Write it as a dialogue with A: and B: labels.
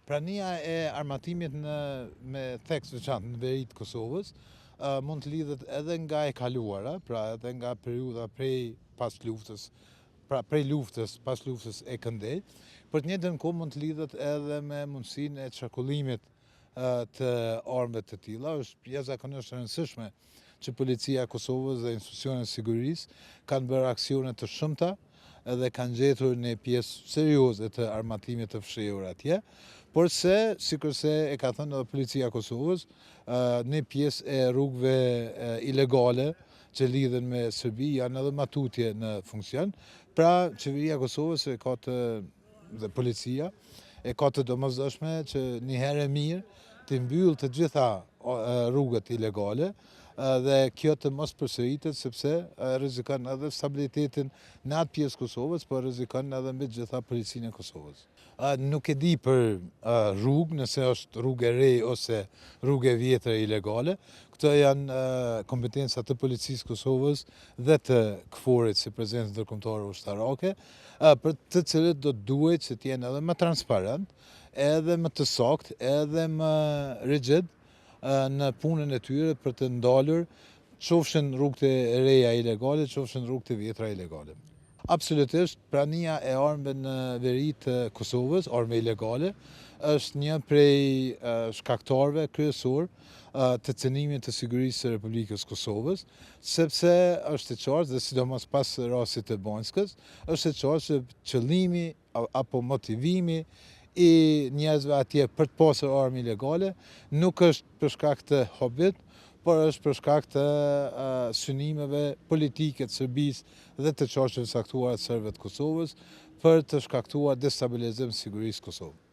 A: Prania e armatimit me theks veçantë në veri të Kosovës mund të lidhet edhe nga e kaluara, pra edhe nga periudha prej luftës pas luftës e Këndël, për të njëjtën kohë mund të lidhet edhe me mundësinë e çarkullimit të armëve të tilla. Është jashtëzakonisht e rëndësishme që policia e Kosovës dhe institucionet e sigurisë kanë bërë aksione të shumta edhe kanë gjetur një pjesë serioze të armatimit të fshehur atje, por se, sikurse e ka thënë edhe policia e Kosovës, një pjesë e rrugëve ilegale që lidhen me Serbi janë edhe matutje në funksion. Pra, qeveria e Kosovës dhe policia e ka të domosdoshme që një herë e mirë të mbyllë të gjitha rrugët ilegale dhe kjo të mos përsëritet sepse rrezikon edhe stabilitetin në atë pjesë Kosovës, por rrezikon edhe mbi të gjitha policinë e Kosovës. Nuk e di për rrugë, nëse është rrugë e re ose rrugë e vjetër ilegale. Këto janë kompetencat të policisë Kosovës dhe të KFOR-it si prezencë ndërkombëtare ushtarake, për të cilët do të duhet që të jenë edhe më transparent, edhe më të saktë, edhe më rigjid në punën e tyre për të ndalur qofshin rrugët e reja ilegale, qofshin rrugët e vjetra ilegale. Absolutisht, prania e armëve në veri të Kosovës, armë ilegale, është një prej shkaktarëve kryesor të cënimit të sigurisë së Republikës Kosovës, sepse është e qartë, dhe sidomos pas rastit të Banjskës, është e qartë që qëllimi apo motivimi i njerëzve atje për të pasur armë ilegale nuk është për shkak të hobit, por është për shkak të synimeve politike të Serbisë dhe të çështjeve të caktuara të serbëve të Kosovës për të shkaktuar destabilizim të sigurisë Kosovë.